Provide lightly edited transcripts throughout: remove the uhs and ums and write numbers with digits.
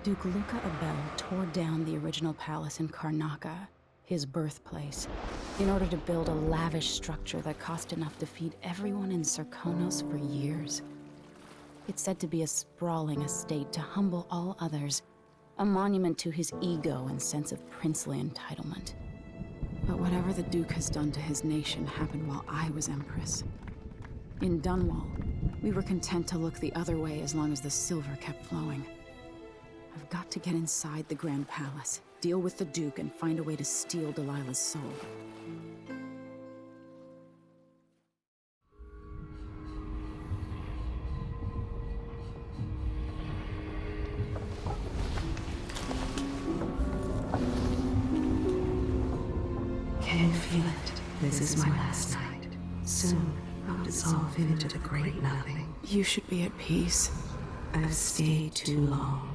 Duke Luca Abel tore down the original palace in Karnaca, his birthplace, in order to build a lavish structure that cost enough to feed everyone in Serkonos for years. It's said to be a sprawling estate to humble all others, a monument to his ego and sense of princely entitlement. But whatever the Duke has done to his nation happened while I was Empress. In Dunwall, we were content to look the other way as long as the silver kept flowing. I've got to get inside the Grand Palace, deal with the Duke, and find a way to steal Delilah's soul. Can you feel it? This is my last night. Soon, I'll dissolve into the great nothing. You should be at peace. I've stayed too long.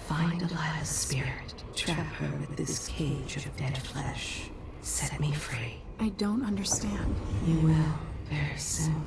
Find Delilah's spirit. Trap her with this cage of dead flesh. Set me free. I don't understand. You will, very soon.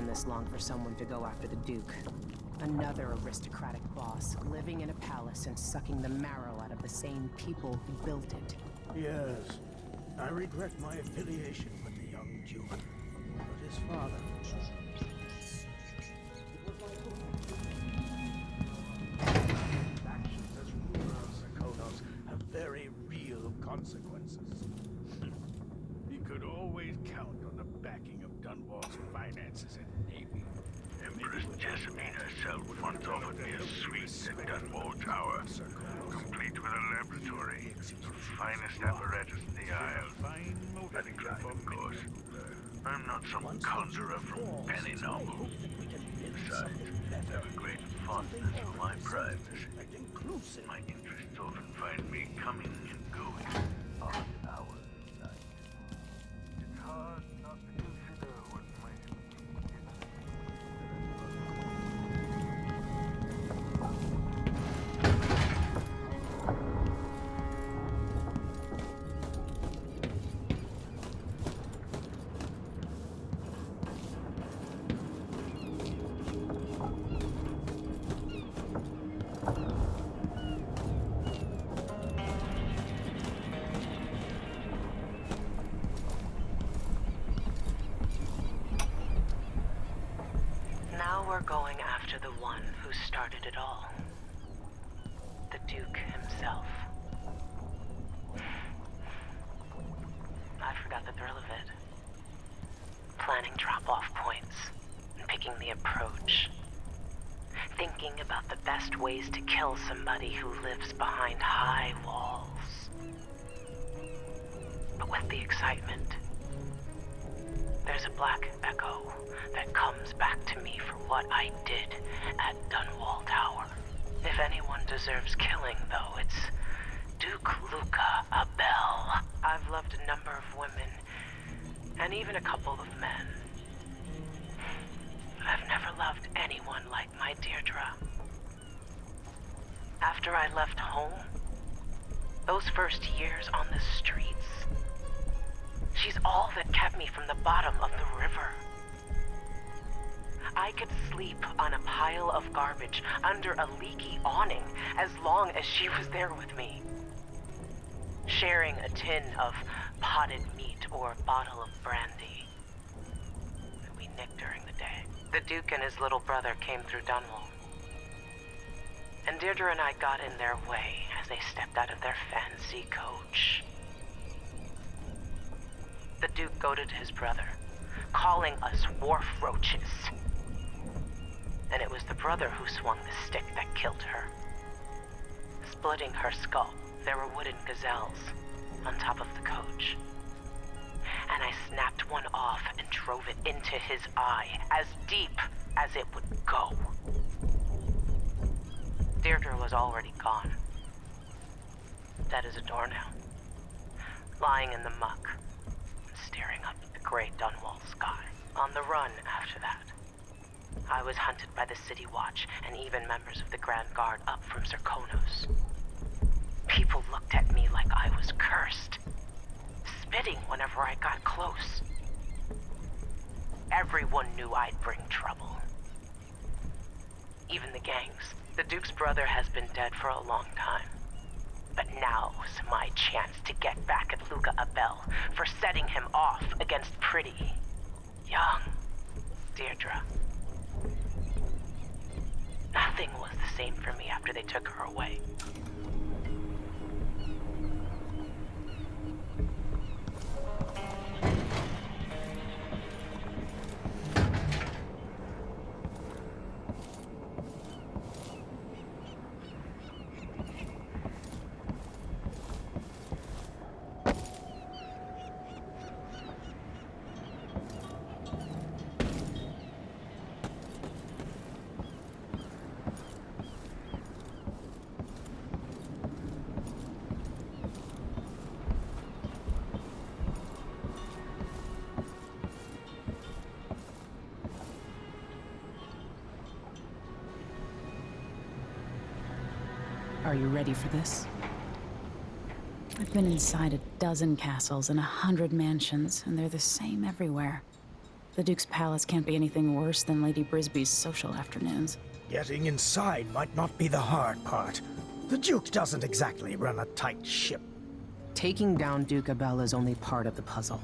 This long for someone to go after the Duke. Another aristocratic boss, living in a palace and sucking the marrow out of the same people who built it. Yes, I regret my affiliation with the young Duke, but his father... Actions as ruler of Serkonos have very real consequences. He could always count on the backing of Dunwall's finances and navy. Empress Jessamine herself once offered me a suite at Dunwall Tower, complete with a laboratory, the finest apparatus in the Isle. I declined, of course. I'm not some conjurer from penny novel. Besides, I have a great fondness for my privacy. My interests often find me coming and going odd hours of night. It's hard not to consider what might We're going after the one who started it all. The Duke himself. I forgot the thrill of it. Planning drop-off points and picking the approach. Thinking about the best ways to kill somebody who lives behind high walls. But with the excitement, there's a black echo that comes back to me for what I did at Dunwall Tower. If anyone deserves killing, though, it's Duke Luca Abel. I've loved a number of women, and even a couple of men. But I've never loved anyone like my Deirdre. After I left home, those first years on the streets, she's all that kept me from the bottom of the river. I could sleep on a pile of garbage under a leaky awning as long as she was there with me. Sharing a tin of potted meat or a bottle of brandy that we nicked during the day. The Duke and his little brother came through Dunwall. And Deirdre and I got in their way as they stepped out of their fancy coach. The Duke goaded his brother, calling us wharf roaches. And it was the brother who swung the stick that killed her. Splitting her skull, there were wooden gazelles on top of the coach. And I snapped one off and drove it into his eye, as deep as it would go. Deirdre was already gone. Dead as a doornail. Lying in the muck, staring up at the gray Dunwall sky. On the run after that. I was hunted by the City Watch and even members of the Grand Guard up from Serkonos. People looked at me like I was cursed, spitting whenever I got close. Everyone knew I'd bring trouble. Even the gangs. The Duke's brother has been dead for a long time. But now's my chance to get back at Luca Abel for setting him off against pretty, young Deirdre. Nothing was the same for me after they took her away. Are you ready for this? I've been inside a dozen castles and 100 mansions, and they're the same everywhere. The Duke's palace can't be anything worse than Lady Brisby's social afternoons. Getting inside might not be the hard part. The Duke doesn't exactly run a tight ship. Taking down Duke Abel is only part of the puzzle.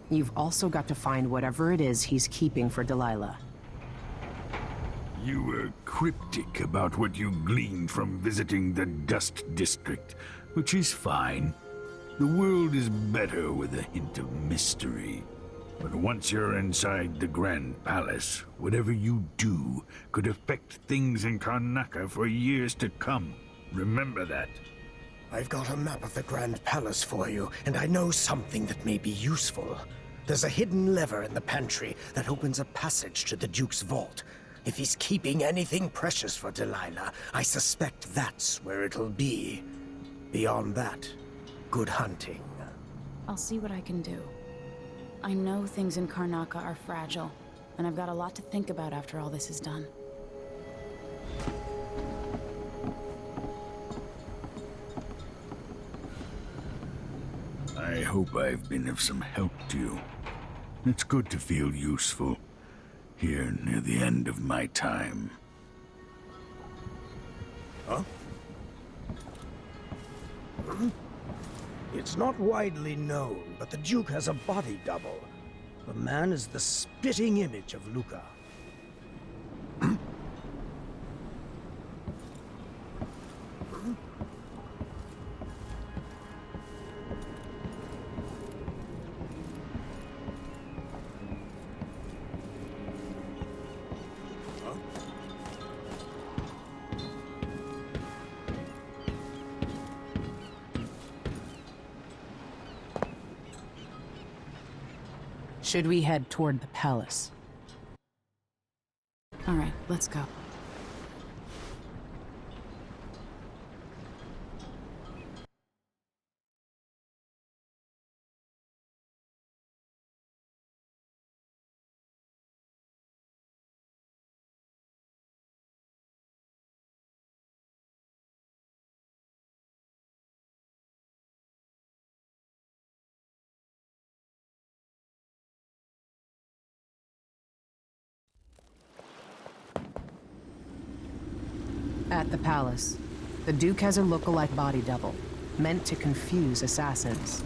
You've also got to find whatever it is he's keeping for Delilah. You were cryptic about what you gleaned from visiting the Dust District, which is fine. The world is better with a hint of mystery. But once you're inside the Grand Palace, whatever you do could affect things in Karnaca for years to come. Remember that. I've got a map of the Grand Palace for you, and I know something that may be useful. There's a hidden lever in the pantry that opens a passage to the Duke's vault. If he's keeping anything precious for Delilah, I suspect that's where it'll be. Beyond that, good hunting. I'll see what I can do. I know things in Karnaca are fragile, and I've got a lot to think about after all this is done. I hope I've been of some help to you. It's good to feel useful, here near the end of my time. Huh? It's not widely known, but the Duke has a body double. The man is the spitting image of Luca. Should we head toward the palace? All right, let's go. At the palace, the Duke has a look-alike body double, meant to confuse assassins.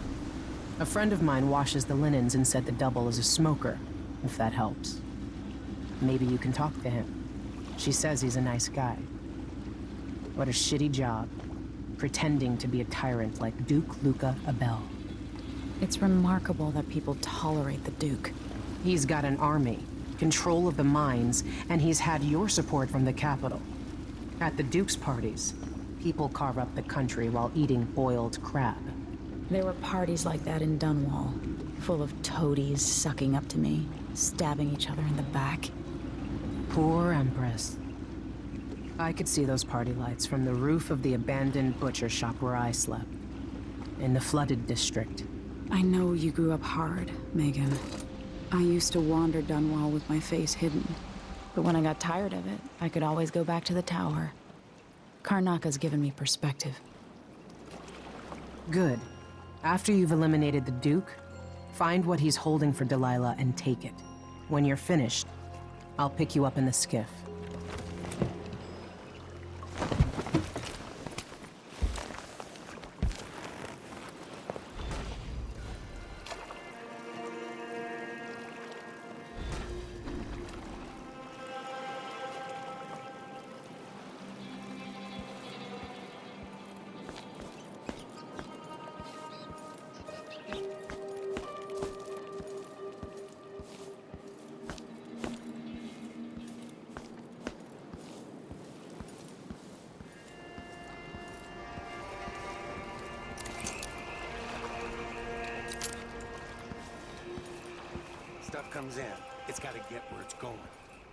A friend of mine washes the linens and said the double is a smoker, if that helps. Maybe you can talk to him. She says he's a nice guy. What a shitty job, pretending to be a tyrant like Duke Luca Abel. It's remarkable that people tolerate the Duke. He's got an army, control of the mines, and he's had your support from the capital. At the Duke's parties, people carve up the country while eating boiled crab. There were parties like that in Dunwall, full of toadies sucking up to me, stabbing each other in the back. Poor Empress. I could see those party lights from the roof of the abandoned butcher shop where I slept. In the flooded district. I know you grew up hard, Megan. I used to wander Dunwall with my face hidden. But when I got tired of it, I could always go back to the tower. Karnaka's given me perspective. Good. After you've eliminated the Duke, find what he's holding for Delilah and take it. When you're finished, I'll pick you up in the skiff. Stuff comes in. It's got to get where it's going.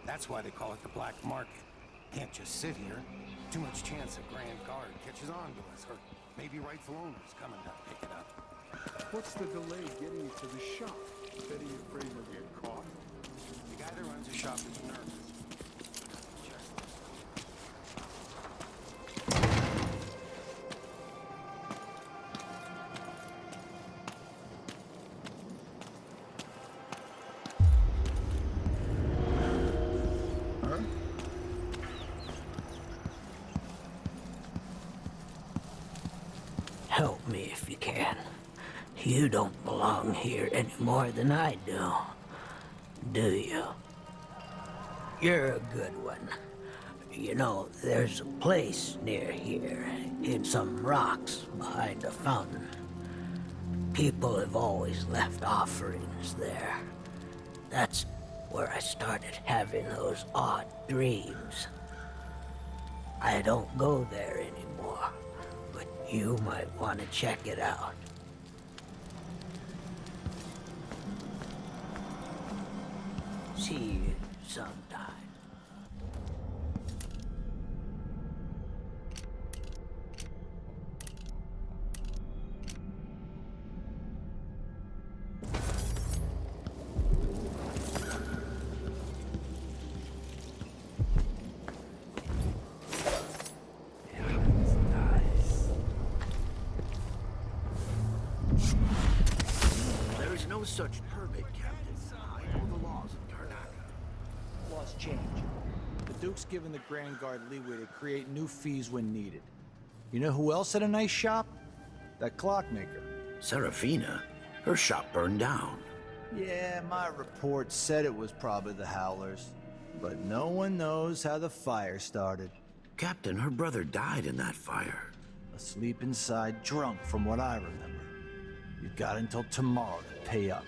That's why they call it the black market. Can't just sit here. Too much chance a Grand Guard catches on to us, or maybe rightful owners coming to pick it up. What's the delay getting you to the shop? Bet you afraid you'll get caught. The guy that runs the shop is nervous. Help me if you can. You don't belong here any more than I do you? You're a good one. You know, there's a place near here, in some rocks behind a fountain. People have always left offerings there. That's where I started having those odd dreams. I don't go there anymore. You might want to check it out. See you sometime. No such permit, Captain. I know the laws of Karnaka. Laws change. The Duke's given the Grand Guard leeway to create new fees when needed. You know who else had a nice shop? That clockmaker. Serafina? Her shop burned down. Yeah, my report said it was probably the Howlers. But no one knows how the fire started. Captain, her brother died in that fire. Asleep inside, drunk from what I remember. You've got until tomorrow to pay up.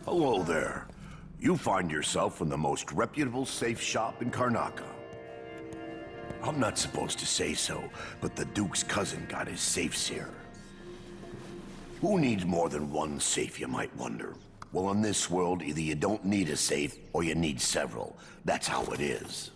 Hello there. You find yourself in the most reputable safe shop in Karnaka. I'm not supposed to say so, but the Duke's cousin got his safes here. Who needs more than one safe, you might wonder? Well, in this world, either you don't need a safe, or you need several. That's how it is.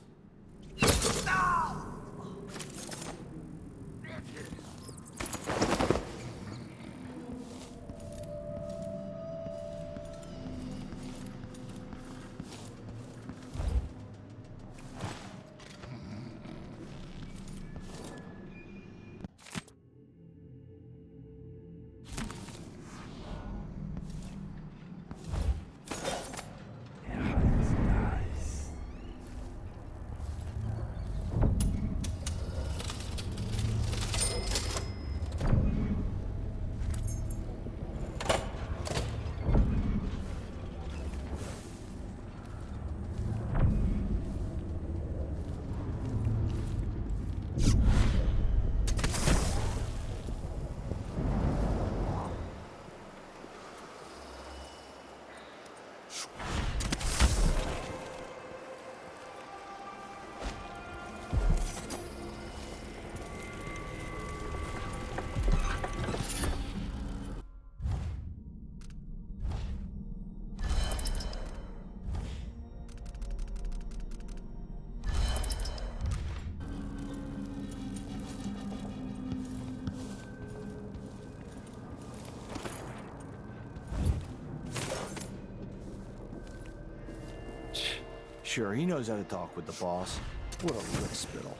Sure, he knows how to talk with the boss. What a lick spittle.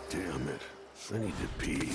Damn it. I need to pee.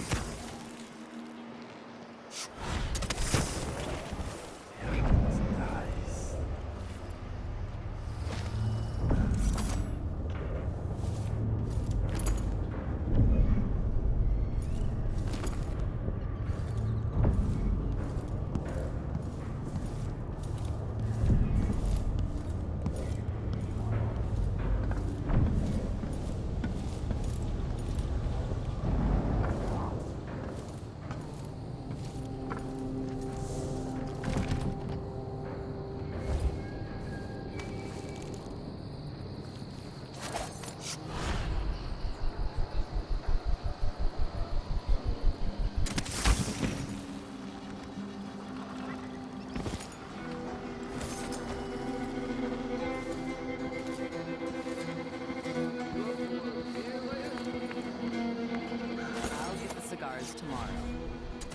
Tomorrow.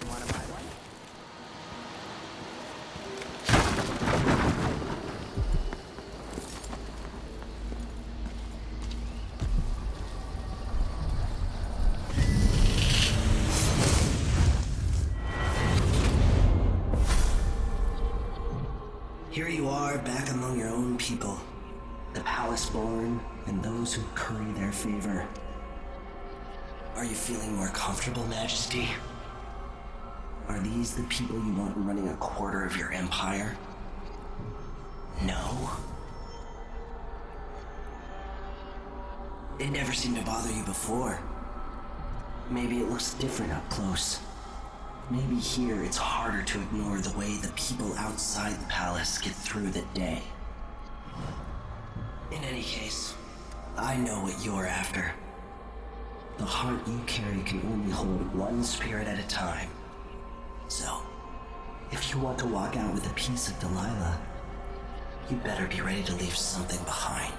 Wanna buy one? Here you are, back among your own people. The palace-born and those who curry their favor. Are you feeling more comfortable, Majesty? Are these the people you want running a quarter of your empire? No? It never seemed to bother you before. Maybe it looks different up close. Maybe here it's harder to ignore the way the people outside the palace get through the day. In any case, I know what you're after. The heart you carry can only hold one spirit at a time. So, if you want to walk out with a piece of Delilah, you better be ready to leave something behind.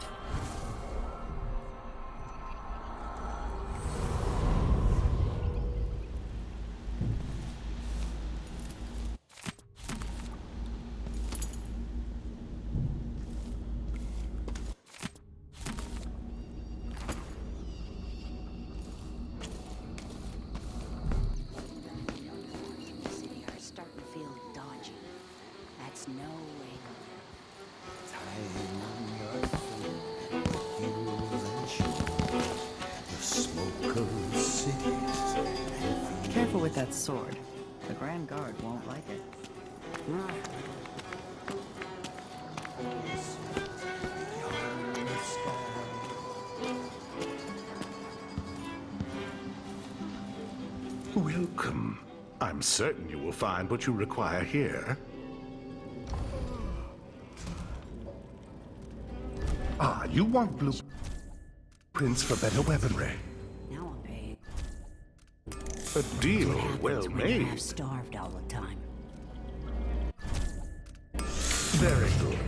Careful with that sword. The Grand Guard won't like it. Welcome. I'm certain you will find what you require here. Ah, you want blueprints for better weaponry. Now I'm paying. A deal well When made. you're starved all the time. Very good.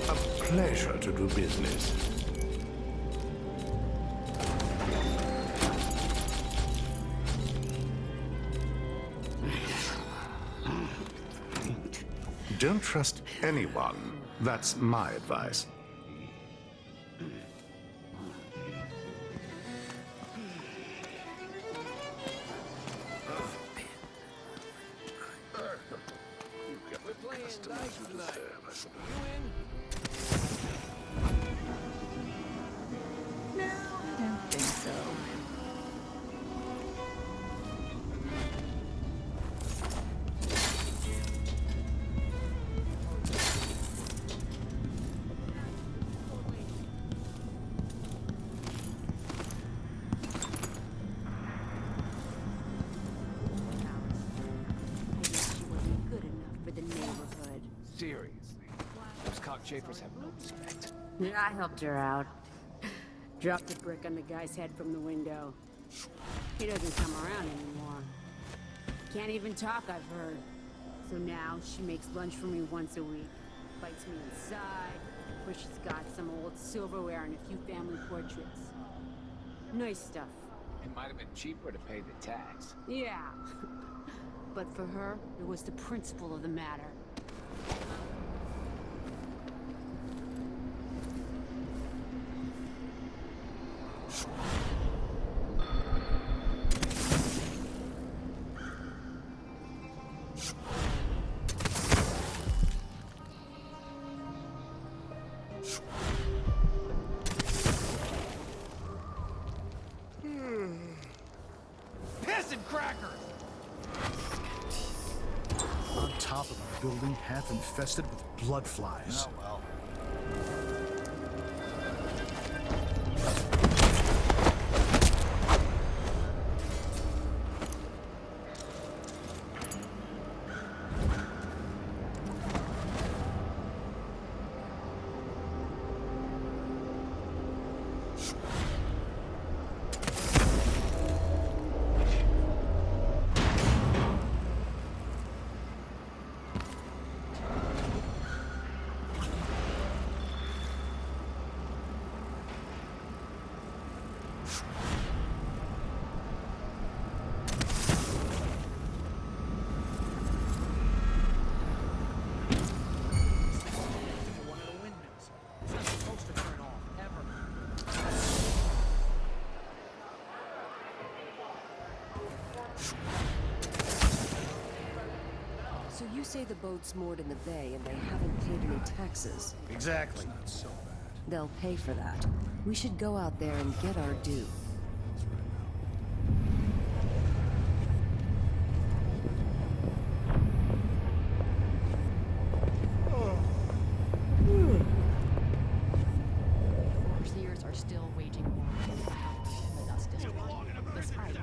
A pleasure to do business. Don't trust anyone. That's my advice. I don't think so. Schaefer's have no respect. Yeah, I helped her out. Dropped a brick on the guy's head from the window. He doesn't come around anymore. Can't even talk, I've heard. So now she makes lunch for me once a week. Bites me inside, where she's got some old silverware and a few family portraits. Nice stuff. It might have been cheaper to pay the tax. Yeah. But for her, it was the principle of the matter. Piss and crackers! On top of a building half infested with blood flies. Oh well. So you say the boat's moored in the bay and they haven't paid any taxes. Exactly. Not so bad. They'll pay for that. We should go out there and get our due. Overseers are still waging war against the house in the Dust District. Despite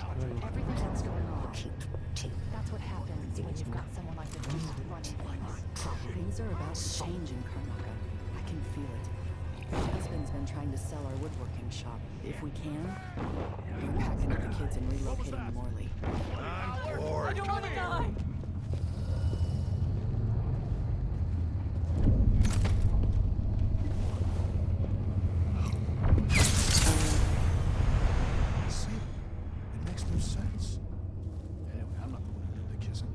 everything that's going on. That's what happens when you've got someone like the Duke running things. Things are about to change in Karnaca. I can feel it. My husband's been trying to sell our woodworking shop. If we can, we're packing up the kids and relocating to Morley. I'm bored. I don't want to die! See? It makes no sense. Anyway, I'm not going to do the kissing.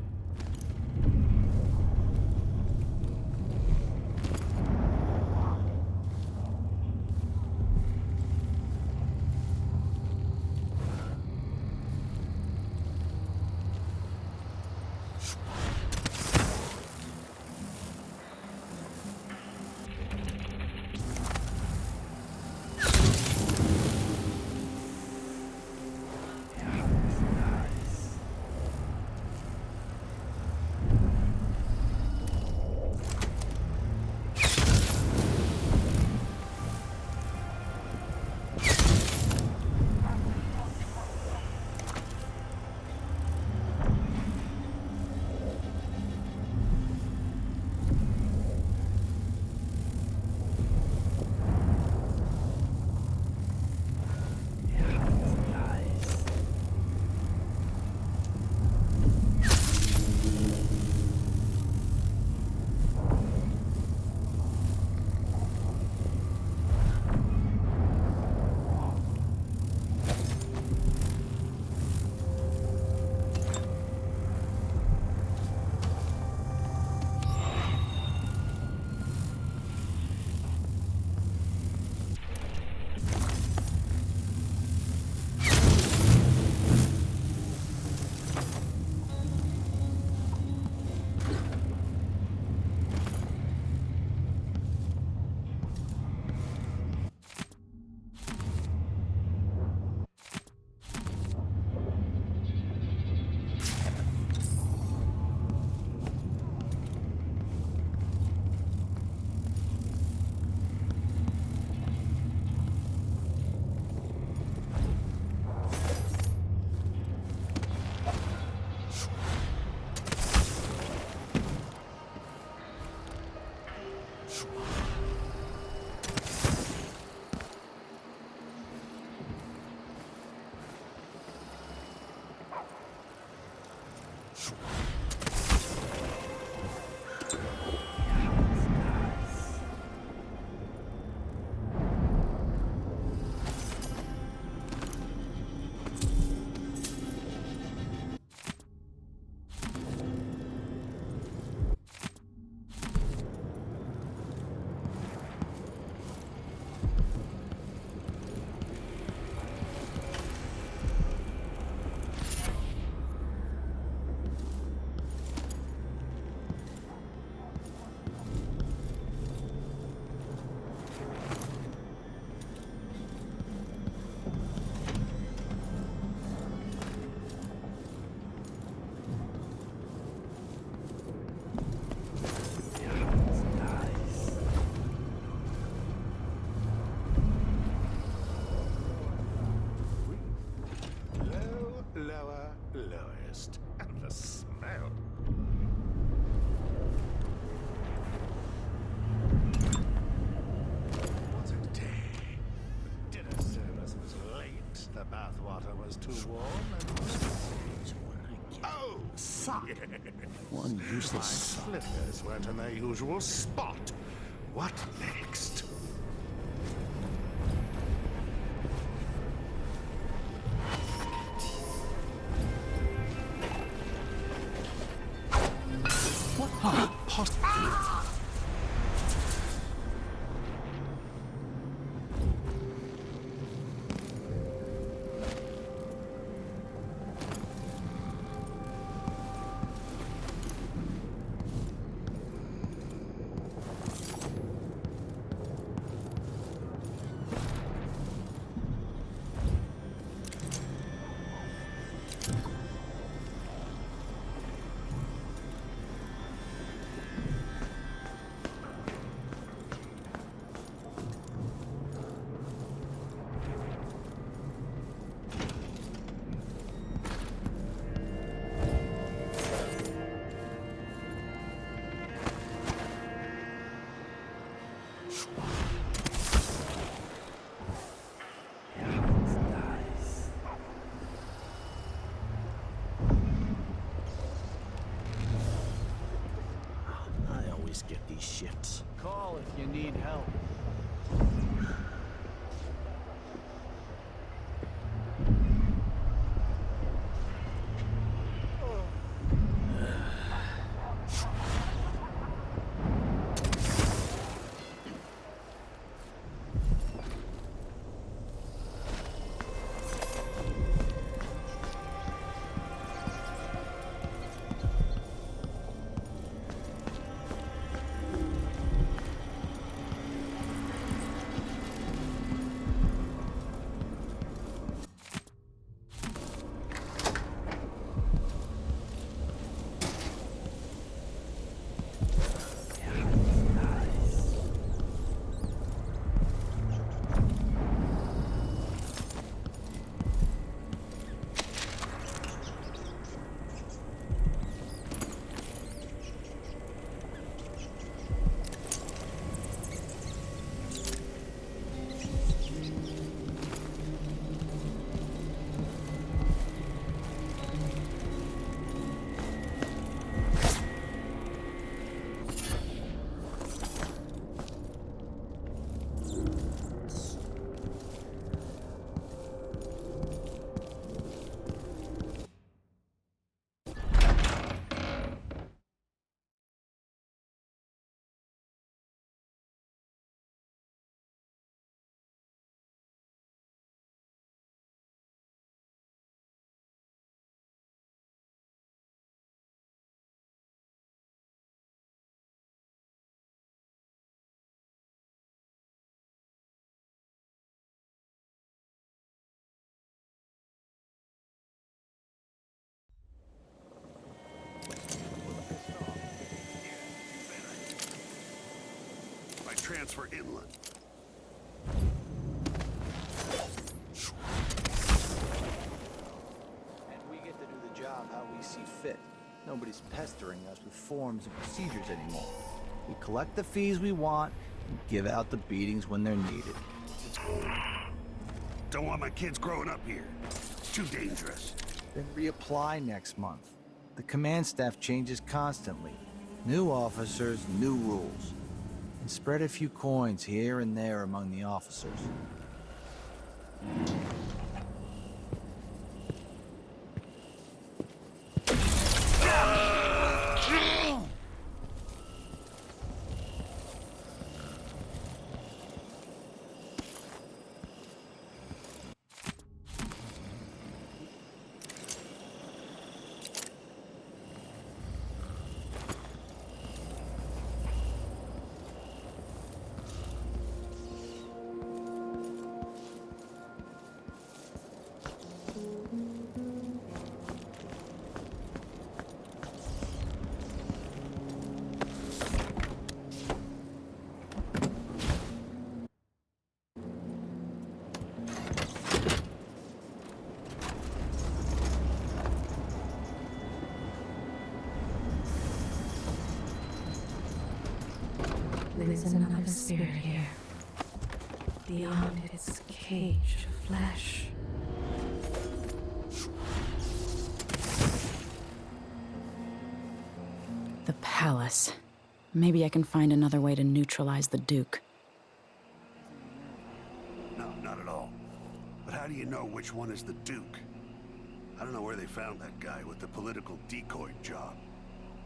Lower, lowest. And the smell. What a day. The dinner service was late, the bathwater was too warm, and oh, suck! One useless My suck. slippers weren't in their usual spot. What next? I always get these shifts. Call if you need help. Transfer inland. And we get to do the job how we see fit. Nobody's pestering us with forms and procedures anymore. We collect the fees we want and give out the beatings when they're needed. Don't want my kids growing up here. It's too dangerous. Then reapply next month. The command staff changes constantly. New officers, new rules. And spread a few coins here and there among the officers. There's another spirit here, beyond its cage of flesh. The palace. Maybe I can find another way to neutralize the Duke. No, not at all. But how do you know which one is the Duke? I don't know where they found that guy with the political decoy job.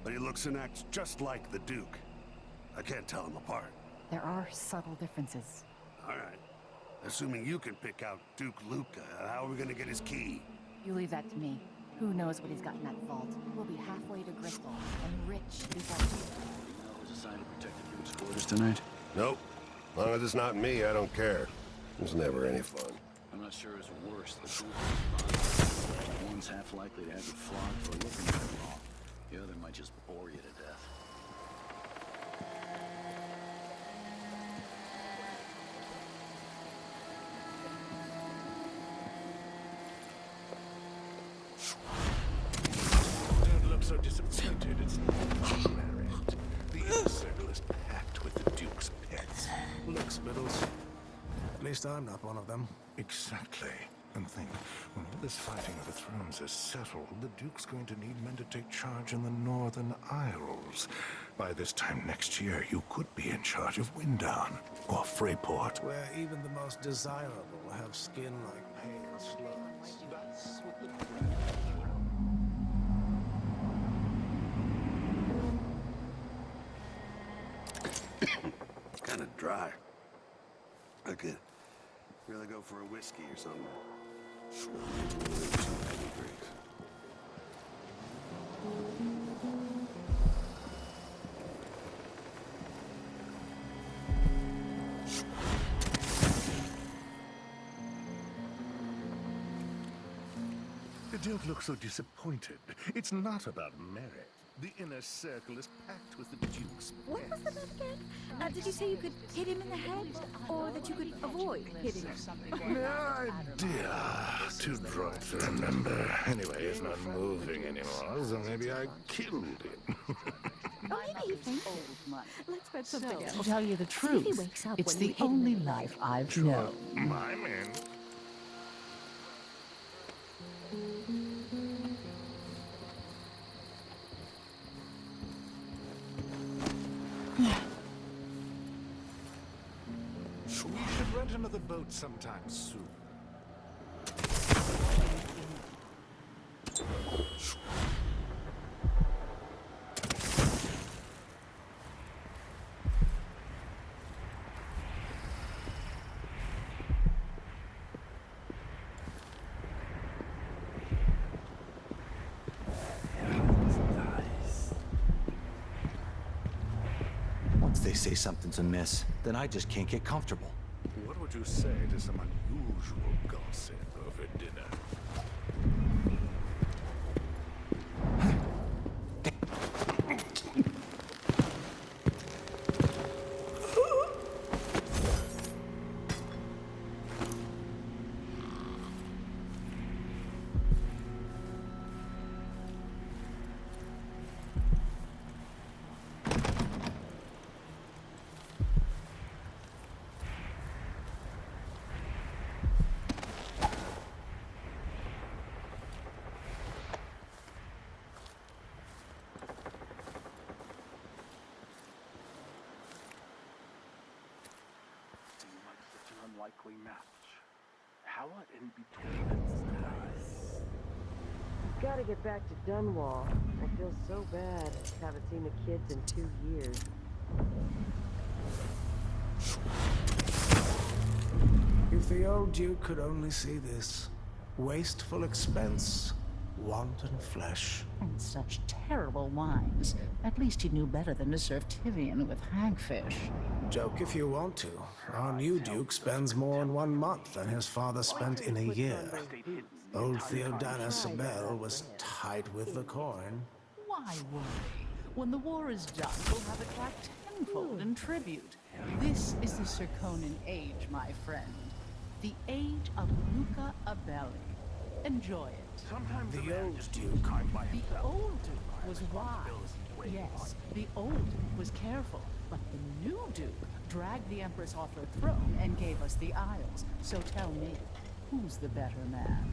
But he looks and acts just like the Duke. I can't tell them apart. There are subtle differences. All right. Assuming you can pick out Duke Luca, how are we gonna get his key? You leave that to me. Who knows what he's got in that vault? We'll be halfway to Griswold and rich before There's a sign to protect the Duke's quarters tonight. Nope. As long as it's not me, I don't care. It's never any fun. I'm not sure it's worse. The two response. One's half likely to have you flogged for looking at it wrong. The other might just bore you to death. Don't look so disappointed. It's not married. The inner circle is packed with the Duke's pets. Look, Spittles. At least I'm not one of them. Exactly. And think, when all this fighting over thrones is settled, the Duke's going to need men to take charge in the Northern Isles. By this time next year, you could be in charge of Windown or Freyport. Where even the most desirable have skin like pale slugs. That's what the Kind of dry. I could really go for a whiskey or something. Some heavy drinks. The Duke looks so disappointed. It's not about merit. The inner circle is packed with the Duke's What was the bet again? Did you say you could hit him in the head? Or that you could avoid hitting him? No idea. Too drunk to remember. Anyway, he's not moving anymore, so maybe I killed him. Oh, maybe you think. Let's bet something else. To tell you the See if he truth, wakes up it's when we the hit him only in the life leg. I've known. I'm in. We should rent another boat sometime soon. Once they say something's amiss, then I just can't get comfortable. What would you say to some unusual gossip over dinner? unlikely match. How in between? Gotta get back to Dunwall. I feel so bad. Haven't seen the kids in 2 years. If the old Duke could only see this. Wasteful expense, wanton flesh. And such terrible wines. At least he knew better than to serve Tivian with hagfish. Joke if you want to. Our new Duke spends more in 1 month than his father spent in a year. Old Theodana Sabel was tight with the coin. Why worry? When the war is done, we'll have it back tenfold in tribute. This is the Serkonan age, my friend. The age of Luca Abelli. Enjoy it. The old Duke. The old Duke was wise. Yes, the old Duke was careful. But the new Duke dragged the Empress off her throne and gave us the Isles. So tell me, who's the better man?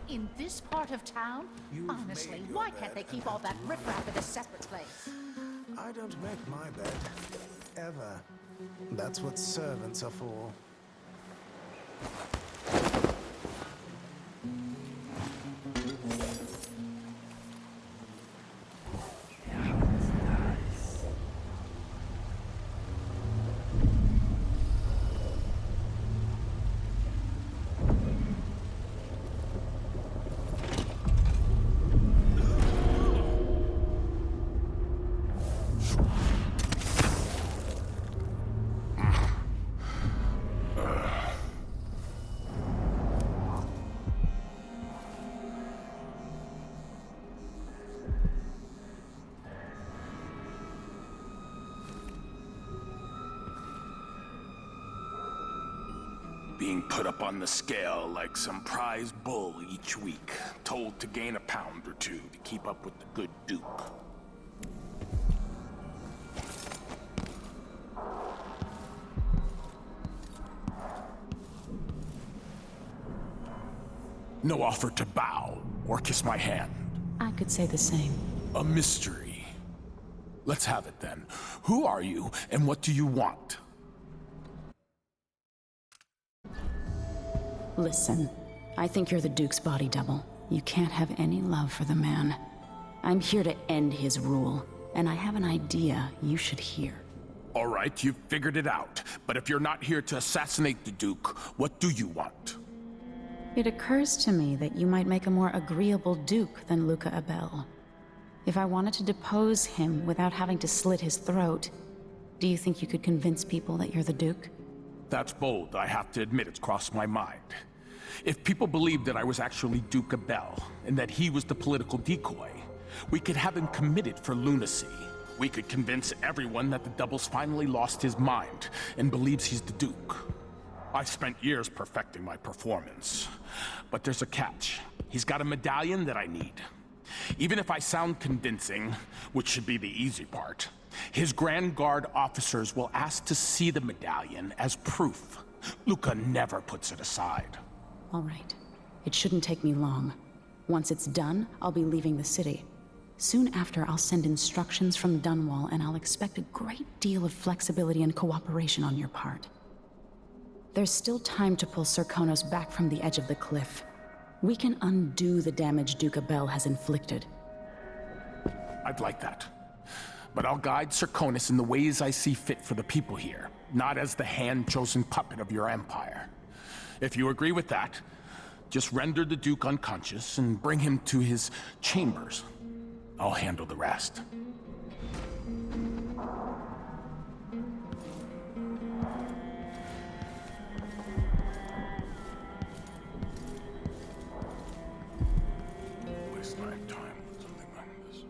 In this part of town? Honestly, why can't they keep all that riffraff in a separate place? I don't make my bed. Ever. That's what servants are for. Being put up on the scale like some prize bull each week, told to gain a pound or two to keep up with the good Duke. No offer to bow or kiss my hand. I could say the same. A mystery. Let's have it then. Who are you and what do you want? Listen, I think you're the Duke's body double. You can't have any love for the man. I'm here to end his rule, and I have an idea you should hear. All right, you've figured it out. But if you're not here to assassinate the Duke, what do you want? It occurs to me that you might make a more agreeable Duke than Luca Abel. If I wanted to depose him without having to slit his throat, do you think you could convince people that you're the Duke? That's bold. I have to admit it's crossed my mind. If people believed that I was actually Duke Abel, and that he was the political decoy, we could have him committed for lunacy. We could convince everyone that the Double's finally lost his mind, and believes he's the Duke. I've spent years perfecting my performance. But there's a catch. He's got a medallion that I need. Even if I sound convincing, which should be the easy part, his Grand Guard officers will ask to see the medallion as proof. Luca never puts it aside. All right. It shouldn't take me long. Once it's done, I'll be leaving the city. Soon after, I'll send instructions from Dunwall, and I'll expect a great deal of flexibility and cooperation on your part. There's still time to pull Serkonos back from the edge of the cliff. We can undo the damage Duke Abel has inflicted. I'd like that. But I'll guide Serkonos in the ways I see fit for the people here, not as the hand-chosen puppet of your empire. If you agree with that, just render the Duke unconscious and bring him to his chambers. I'll handle the rest. Waste my time with something like this.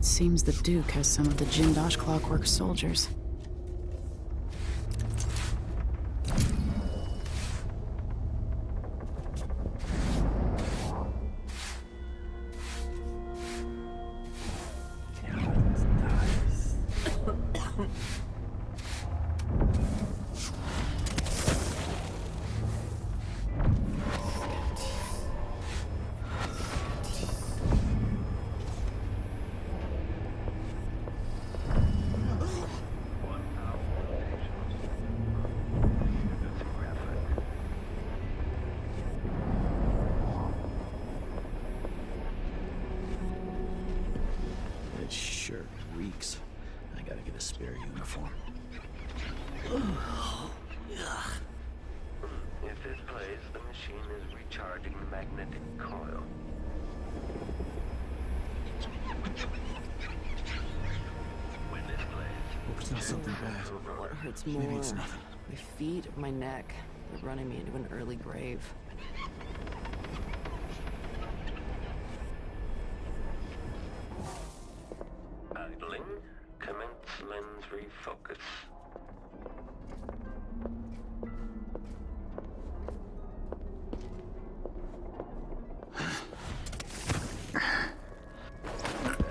It seems the Duke has some of the Jindosh Clockwork soldiers. It sure reeks. I gotta get a spare uniform. If this plays, the machine is recharging the magnetic coil. When this plays, Hope it's not something bad. What hurts Maybe more? it's nothing. My feet or my neck? They're running me into an early grave. idling, commence lens refocus.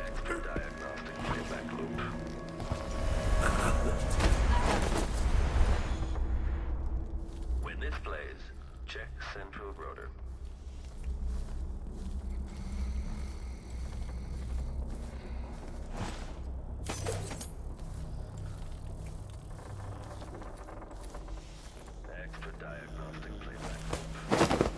Extra diagnostic playback loop. When this plays, check central rotor. Extra diagnostic playback loop.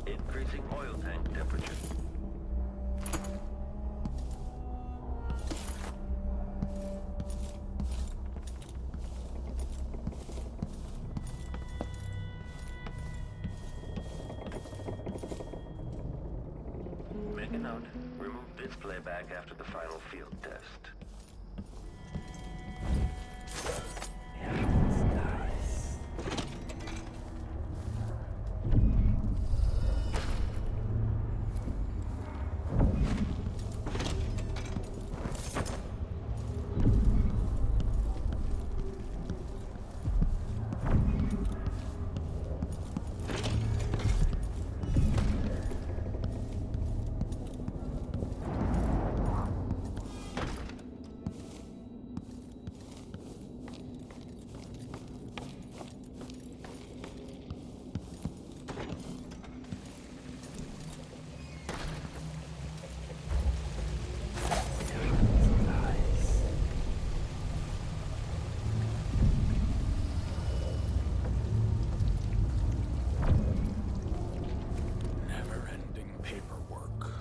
Increasing oil tank temperature. Make a note. Remove this playback after the final field test. Never-ending paperwork.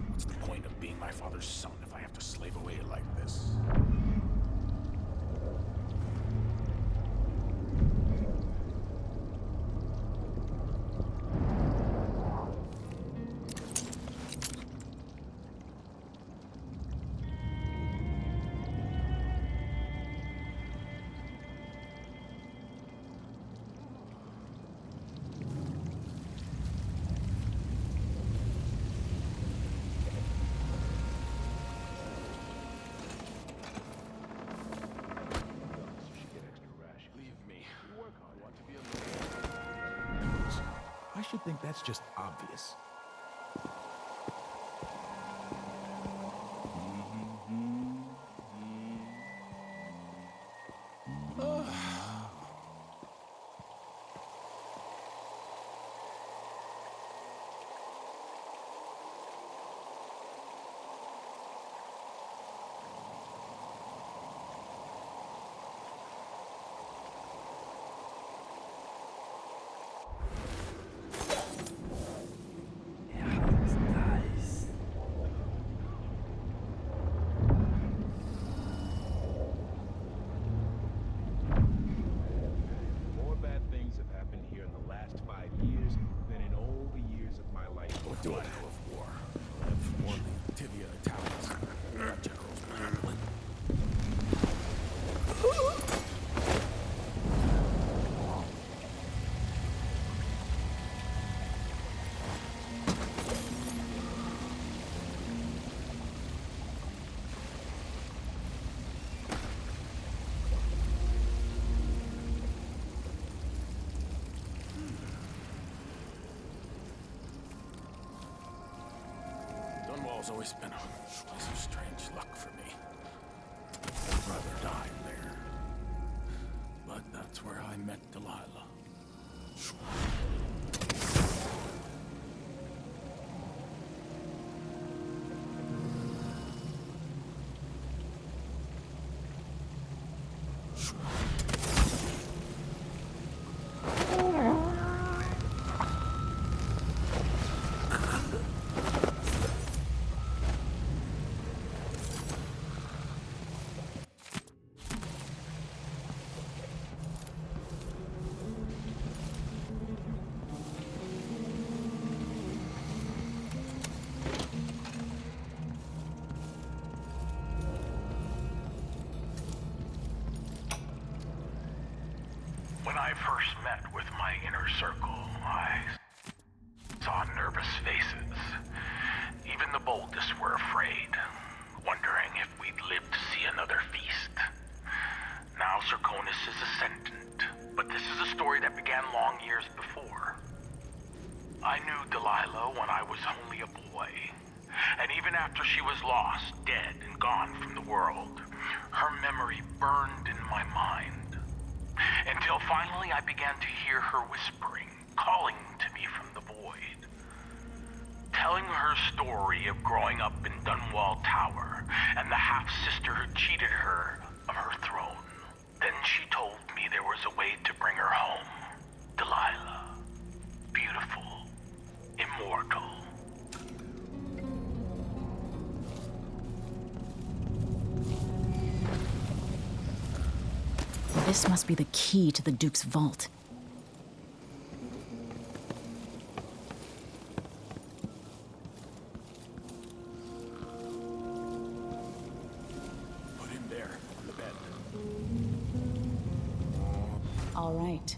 What's the point of being my father's son if I have to slave away like this? I should think that's just obvious. Activia Italis. General's handling. Dunwall's always been a place of strange luck for me. I'd rather die there. But that's where I met Delilah. When I first met with my inner circle, I saw nervous faces. Even the boldest were afraid, wondering if we'd live to see another feast. Now Serkonis is ascendant, but this is a story that began long years before. I knew Delilah when I was only a boy, and even after she was lost, dead, and gone from the world, her memory burned in my mind. Until finally I began to hear her whispering, calling to me from the void. Telling her story of growing up in Dunwall Tower and the half-sister who cheated her of her throne. Then she told me there was a way to bring her home. Delilah. Beautiful. Immortal. This must be the key to the Duke's vault. Put him there, on the bed. All right.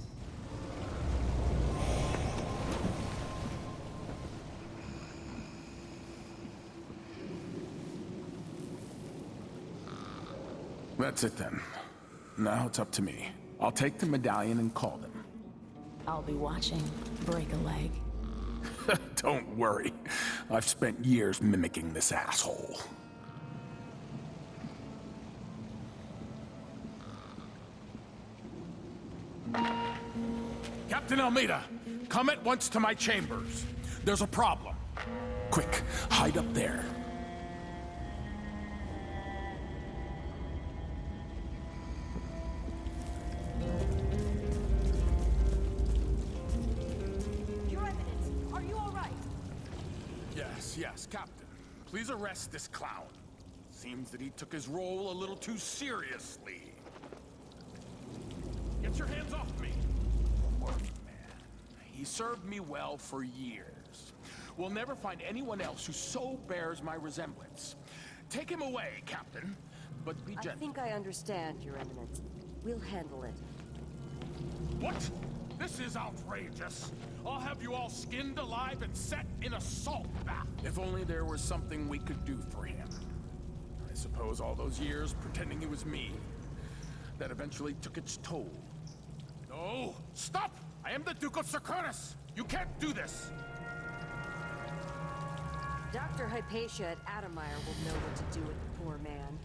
That's it then. Now it's up to me. I'll take the medallion and call them. I'll be watching. Break a leg. Don't worry. I've spent years mimicking this asshole. Captain Almeida, come at once to my chambers. There's a problem. Quick, hide up there. Yes, Captain. Please arrest this clown. Seems that he took his role a little too seriously. Get your hands off me! Working man. He served me well for years. We'll never find anyone else who so bears my resemblance. Take him away, Captain. But be gentle. I think I understand, Your Eminence. We'll handle it. What? This is outrageous. I'll have you all skinned alive and set in a salt bath. If only there was something we could do for him. I suppose all those years pretending it was me, that eventually took its toll. No! Stop! I am the Duke of Serkonis! You can't do this! Dr. Hypatia at Adamire will know what to do with the poor man.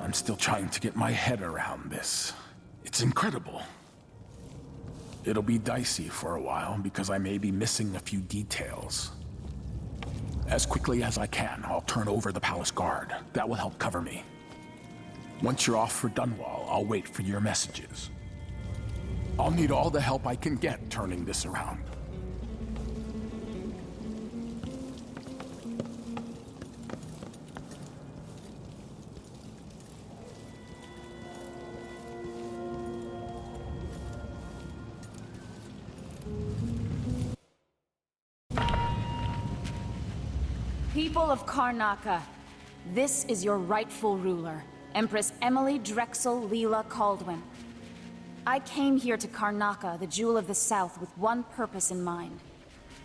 I'm still trying to get my head around this. It's incredible. It'll be dicey for a while because I may be missing a few details. As quickly as I can, I'll turn over the palace guard. That will help cover me. Once you're off for Dunwall, I'll wait for your messages. I'll need all the help I can get turning this around. People of Karnaca, this is your rightful ruler, Empress Emily Drexel Leela Caldwin. I came here to Karnaca, the Jewel of the South, with one purpose in mind.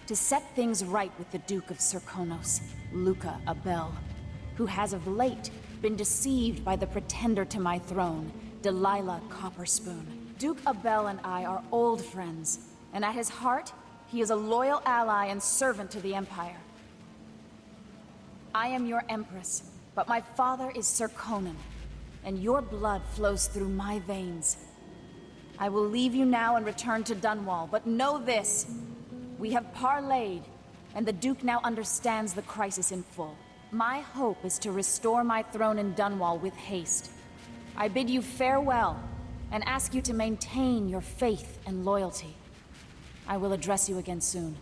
To set things right with the Duke of Serkonos, Luca Abel, who has of late been deceived by the pretender to my throne, Delilah Copperspoon. Duke Abel and I are old friends, and at his heart, he is a loyal ally and servant to the Empire. I am your Empress, but my father is Serkonan, and your blood flows through my veins. I will leave you now and return to Dunwall, but know this. We have parlayed, and the Duke now understands the crisis in full. My hope is to restore my throne in Dunwall with haste. I bid you farewell, and ask you to maintain your faith and loyalty. I will address you again soon.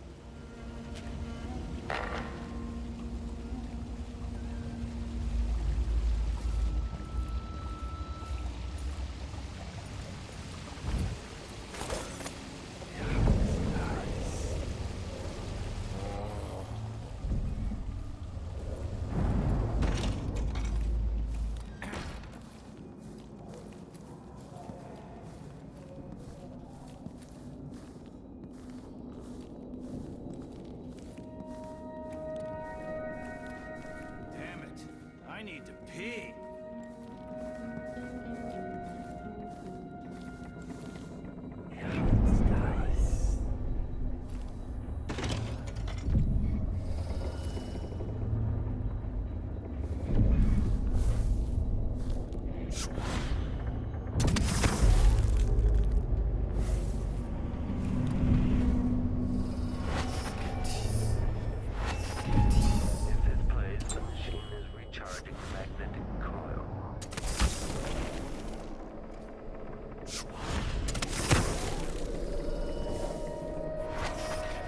I need to pee.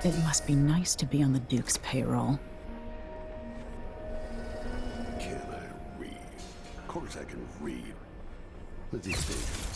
It must be nice to be on the Duke's payroll. Can I read? Of course I can read. What's he think?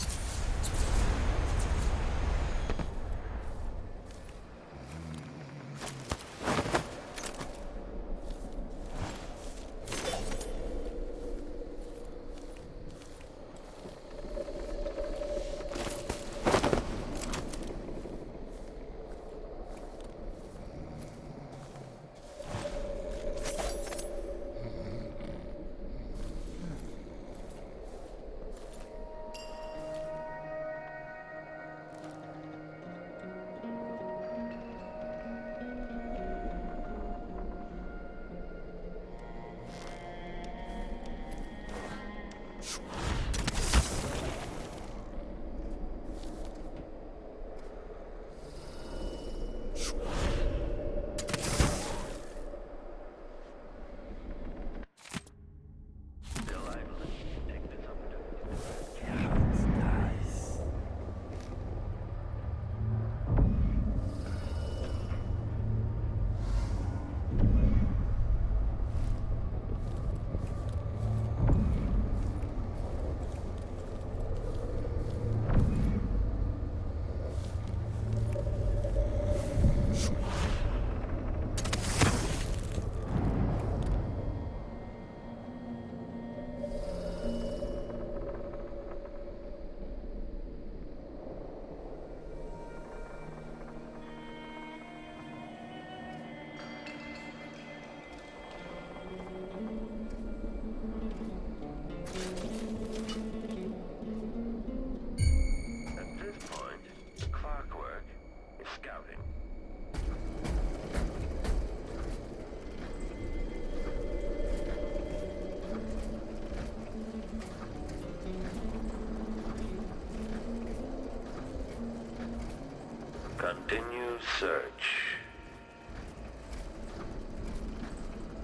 Continue search.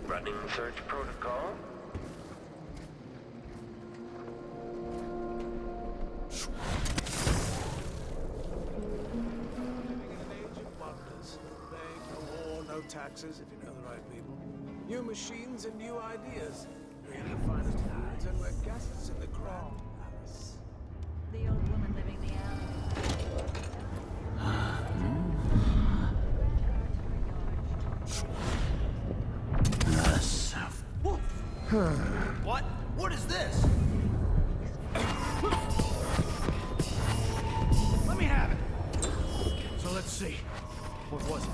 Running search protocol. taxes if you know the right people. New machines and new ideas. Creating the finest foods and where guests in the Grand Palace. The old woman living the What? What is this? Let me have it. So let's see. What was it?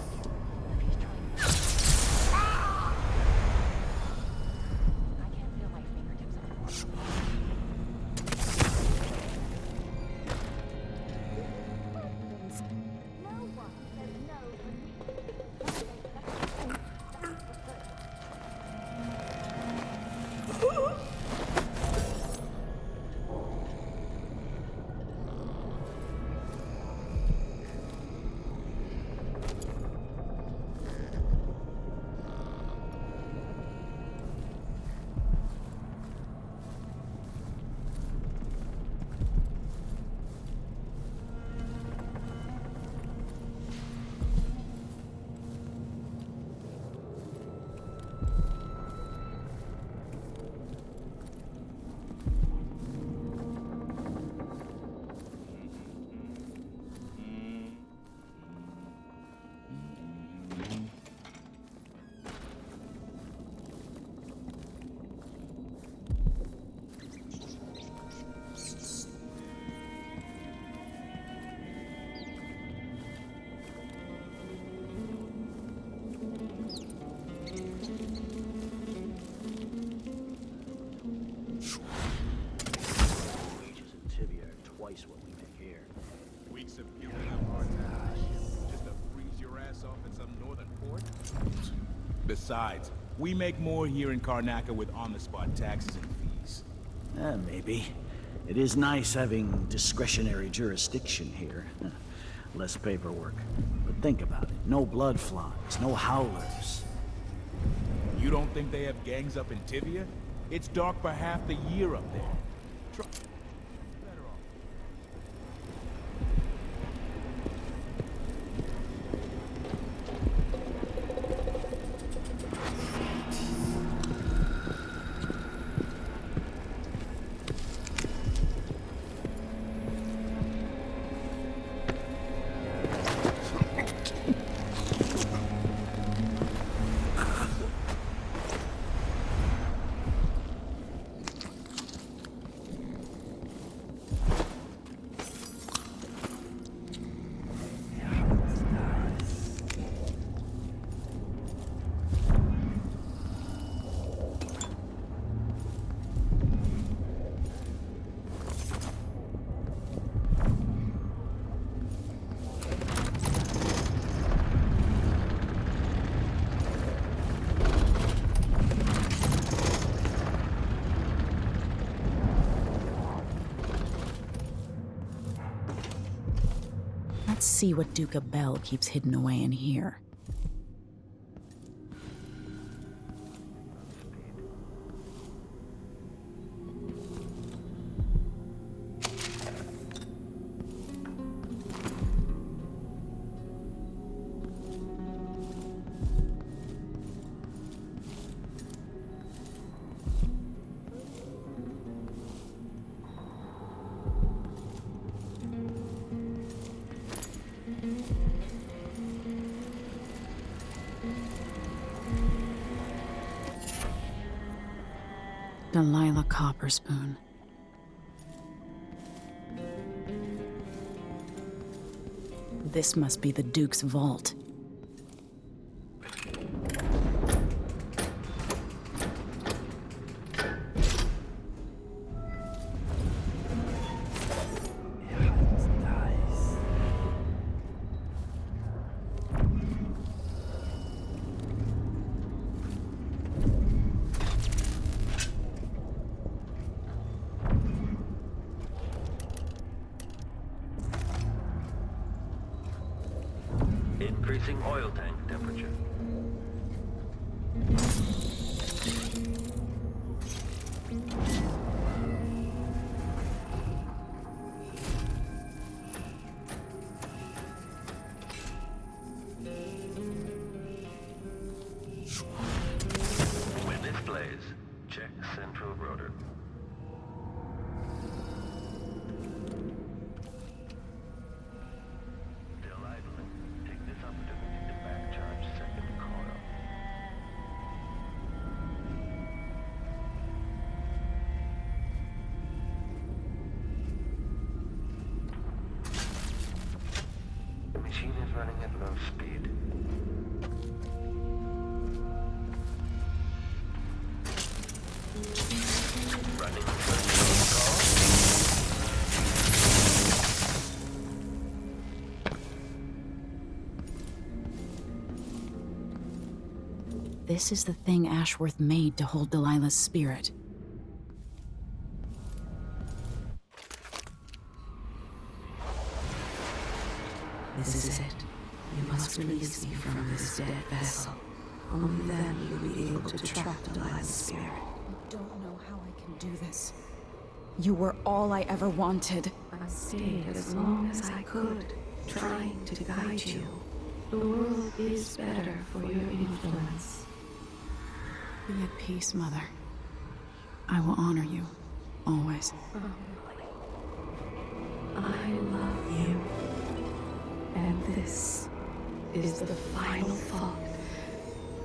Twice what we make here. Weeks of fuel and hard time just to freeze your ass off in some northern port? Besides, we make more here in Karnaca with on-the-spot taxes and fees. Maybe. It is nice having discretionary jurisdiction here. Less paperwork. But think about it. No blood flies, no howlers. You don't think they have gangs up in Tivia? It's dark for half the year up there. Let's see what Duke Bell keeps hidden away in here. Delilah Copperspoon. This must be the Duke's vault. Increasing oil tank temperature. no speed. Running This is the thing Ashworth made to hold Delilah's spirit. This is it. You must release me from this dead vessel. Only then will you be able to track Delilah's spirit. I don't know how I can do this. You were all I ever wanted. I stayed as long as I could, trying to guide you. The world is better for your influence. Be at peace, Mother. I will honor you, always. I love you. And this is the final thought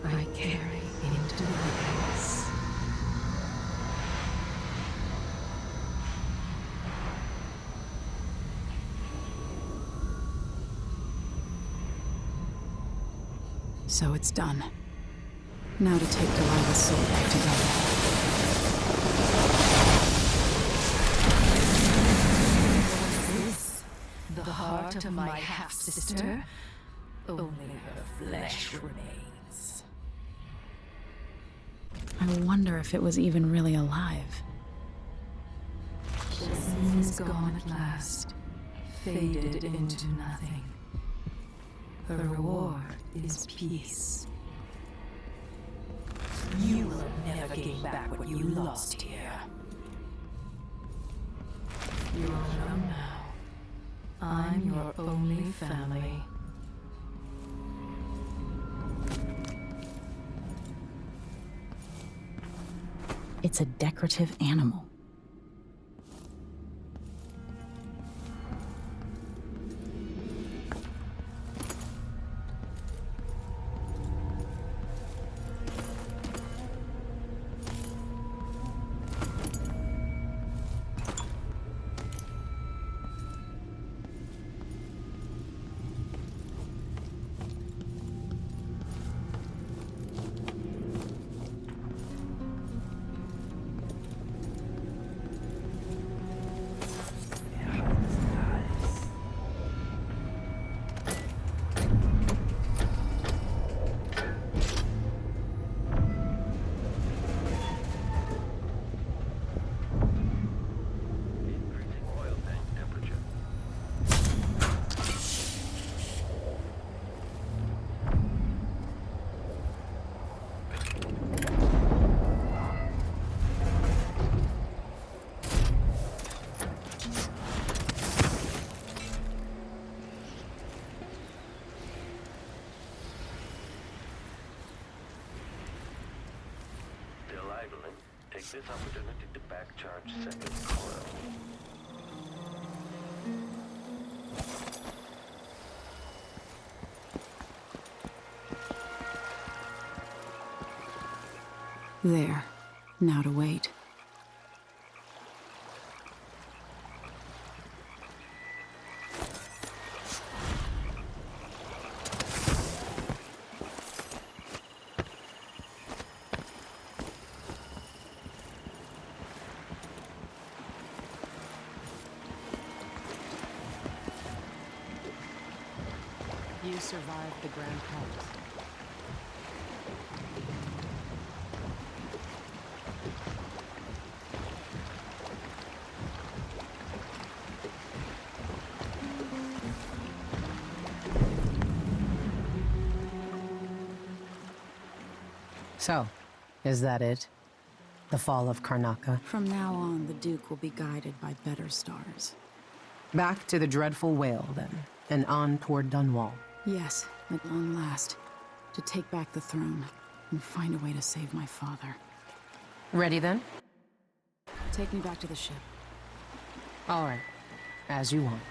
I carry into my past. So it's done. Now to take Delilah's soul back to God. This, the heart of my half-sister? Only her flesh remains. I wonder if it was even really alive. The sin is gone at last, faded into nothing. Her reward is peace. You will never gain back what you lost here. You're alone now. I'm your only family. It's a decorative animal. Take this opportunity to back-charge second coil. There. Now to wait. You survived the Grand Palace. So, is that it? The fall of Karnaca? From now on, the Duke will be guided by better stars. Back to the dreadful Wale, then, and on toward Dunwall. Yes, at long last. To take back the throne, and find a way to save my father. Ready, then? Take me back to the ship. All right. As you want.